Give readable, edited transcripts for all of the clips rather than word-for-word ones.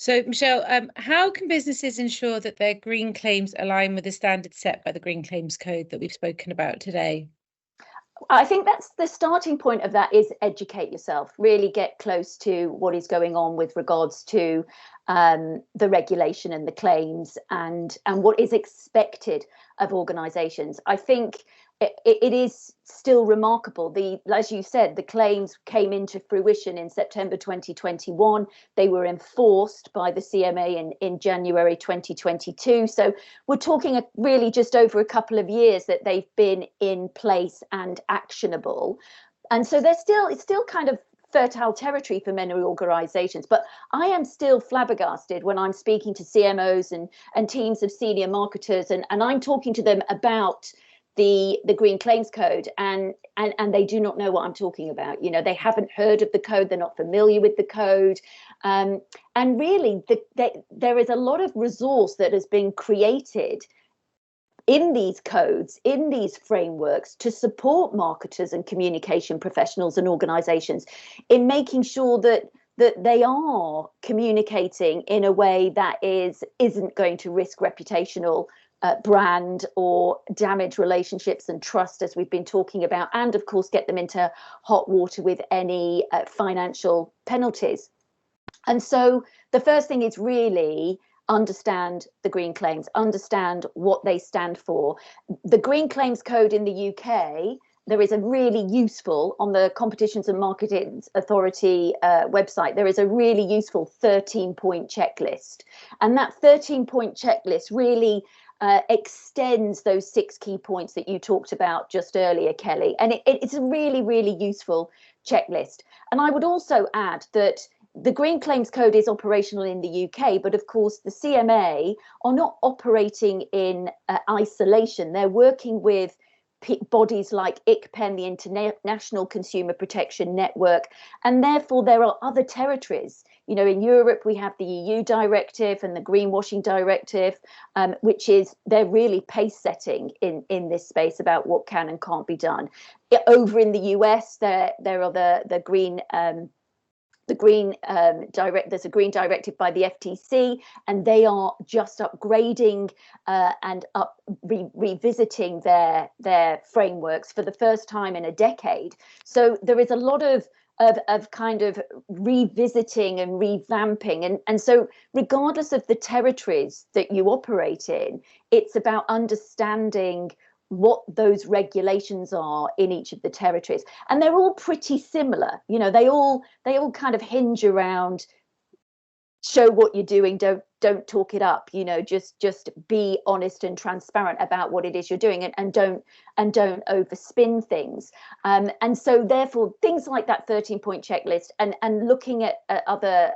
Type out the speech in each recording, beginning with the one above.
So, Michelle, how can businesses ensure that their green claims align with the standards set by the Green Claims Code that we've spoken about today? I think that's the starting point of that, is educate yourself, really get close to what is going on with regards to the regulation and the claims and what is expected of organisations. I think it is still remarkable. As you said, the claims came into fruition in September 2021. They were enforced by the CMA in January 2022. So we're talking really just over a couple of years that they've been in place and actionable. And so it's still kind of fertile territory for many organisations. But I am still flabbergasted when I'm speaking to CMOs and teams of senior marketers, and I'm talking to them about the Green Claims Code, and they do not know what I'm talking about. You know, they haven't heard of the code, they're not familiar with the code, and really there is a lot of resource that has been created in these codes, in these frameworks, to support marketers and communication professionals and organizations in making sure that they are communicating in a way that isn't going to risk reputational brand or damage relationships and trust, as we've been talking about, and of course get them into hot water with any financial penalties. And so the first thing is really understand the green claims, understand what they stand for. The Green Claims Code in the UK, there is a really useful, on the Competitions and Marketing Authority website, there is a really useful 13-point checklist. And that 13-point checklist really extends those 6 key points that you talked about just earlier, Kelly. And it's a really, really useful checklist. And I would also add that the Green Claims Code is operational in the UK, but of course the CMA are not operating in isolation. They're working with bodies like ICPEN, the International Consumer Protection Network, and therefore there are other territories. You know, in Europe we have the EU directive and the greenwashing directive, which is, they're really pace setting in this space about what can and can't be done. Over in the US, there are the green there's a green directive by the FTC, and they are just upgrading and revisiting their frameworks for the first time in a decade. So there is a lot of kind of revisiting and revamping, and so regardless of the territories that you operate in, it's about understanding what those regulations are in each of the territories, and they're all pretty similar. You know, they all kind of hinge around show what you're doing, don't talk it up, you know, just be honest and transparent about what it is you're doing, and don't overspin things, and so therefore things like that 13-point checklist and looking at other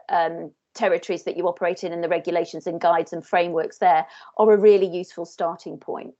territories that you operate in and the regulations and guides and frameworks there are a really useful starting point.